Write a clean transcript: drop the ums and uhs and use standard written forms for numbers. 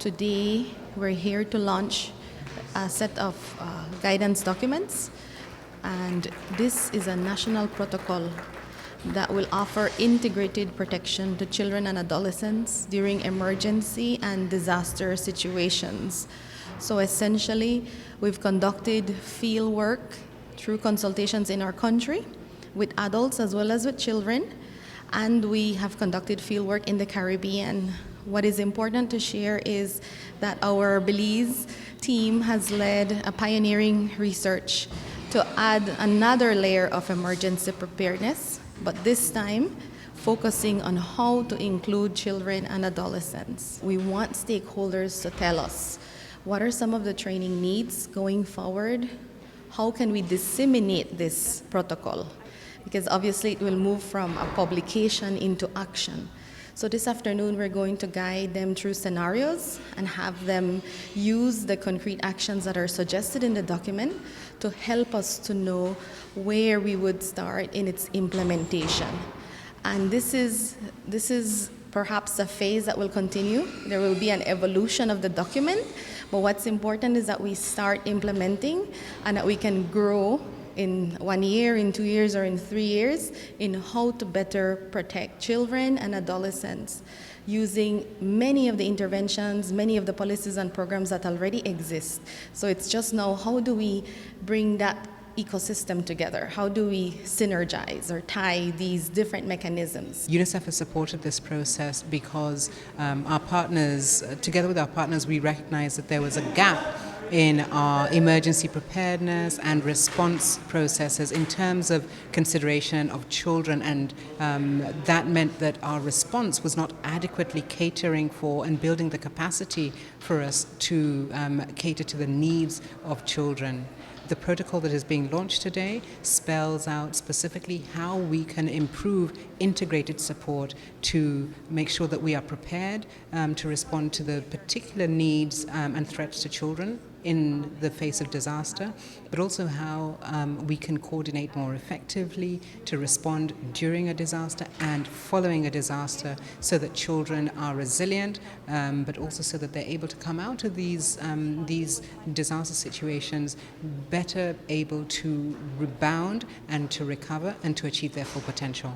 Today, we're here to launch a set of guidance documents, and this is a national protocol that will offer integrated protection to children and adolescents during emergency and disaster situations. So essentially, we've conducted field work through consultations in our country with adults as well as with children, and we have conducted field work in the Caribbean. What is important to share is that our Belize team has led a pioneering research to add another layer of emergency preparedness, but this time focusing on how to include children and adolescents. We want stakeholders to tell us what are some of the training needs going forward, how can we disseminate this protocol, because obviously it will move from a publication into action. So this afternoon, we're going to guide them through scenarios and have them use the concrete actions that are suggested in the document to help us to know where we would start in its implementation. And this is perhaps a phase that will continue. There will be an evolution of the document, but what's important is that we start implementing and that we can grow in 1 year, in 2 years, or in 3 years, in how to better protect children and adolescents using many of the interventions, many of the policies and programs that already exist. So it's just now, how do we bring that ecosystem together? How do we synergize or tie these different mechanisms? UNICEF has supported this process because our partners, together with our partners, we recognize that there was a gap in our emergency preparedness and response processes in terms of consideration of children, and that meant that our response was not adequately catering for and building the capacity for us to cater to the needs of children. The protocol that is being launched today spells out specifically how we can improve integrated support to make sure that we are prepared to respond to the particular needs and threats to children in the face of disaster, but also how we can coordinate more effectively to respond during a disaster and following a disaster, so that children are resilient, but also so that they're able to come out of these disaster situations better able to rebound and to recover and to achieve their full potential.